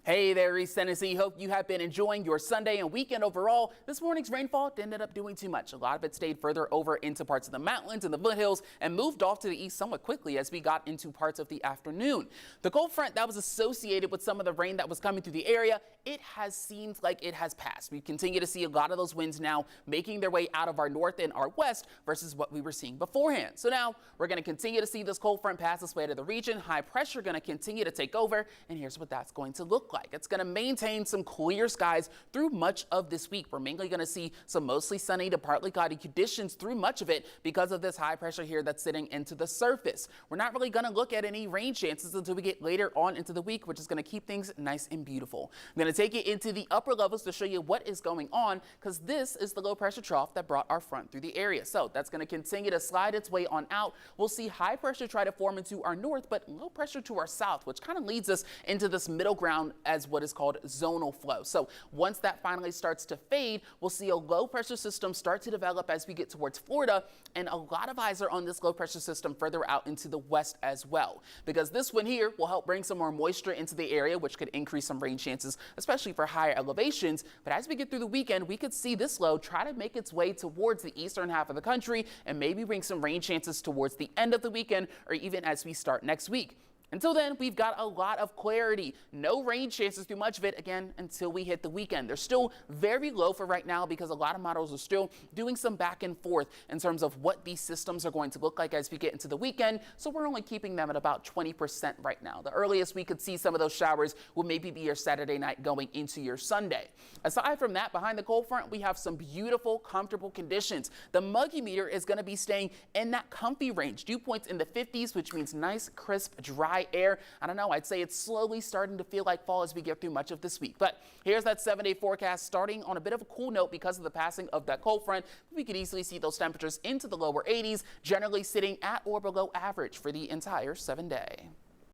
Hey there, East Tennessee. Hope you have been enjoying your Sunday and weekend overall. This morning's rainfall didn't end up doing too much. A lot of it stayed further over into parts of the mountains and the foothills and moved off to the east somewhat quickly as we got into parts of the afternoon. The cold front that was associated with some of the rain that was coming through the area, it has seemed like it has passed. We continue to see a lot of those winds now making their way out of our north and our west versus what we were seeing beforehand. So now we're going to continue to see this cold front pass its way to the region. High pressure going to continue to take over, and here's what that's going to look like. It's going to maintain some clear skies through much of this week. We're mainly going to see some mostly sunny to partly cloudy conditions through much of it because of this high pressure here that's sitting into the surface. We're not really going to look at any rain chances until we get later on into the week, which is going to keep things nice and beautiful. I'm going to take it into the upper levels to show you what is going on, because this is the low pressure trough that brought our front through the area. So that's going to continue to slide its way on out. We'll see high pressure try to form into our north, but low pressure to our south, which kind of leads us into this middle ground as what is called zonal flow. So once that finally starts to fade, we'll see a low pressure system start to develop as we get towards Florida, and a lot of eyes are on this low pressure system further out into the west as well, because this one here will help bring some more moisture into the area, which could increase some rain chances, especially for higher elevations. But as we get through the weekend, we could see this low try to make its way towards the eastern half of the country and maybe bring some rain chances towards the end of the weekend or even as we start next week. Until then, we've got a lot of clarity. No rain chances through much of it, again, until we hit the weekend. They're still very low for right now because a lot of models are still doing some back and forth in terms of what these systems are going to look like as we get into the weekend. So we're only keeping them at about 20% right now. The earliest we could see some of those showers will maybe be your Saturday night going into your Sunday. Aside from that, behind the cold front, we have some beautiful, comfortable conditions. The muggy meter is going to be staying in that comfy range. Dew points in the 50s, which means nice, crisp, dry air. I don't know, I'd say it's slowly starting to feel like fall as we get through much of this week. But here's that 7-day forecast starting on a bit of a cool note because of the passing of that cold front. We could easily see those temperatures into the lower 80s, generally sitting at or below average for the entire 7-day.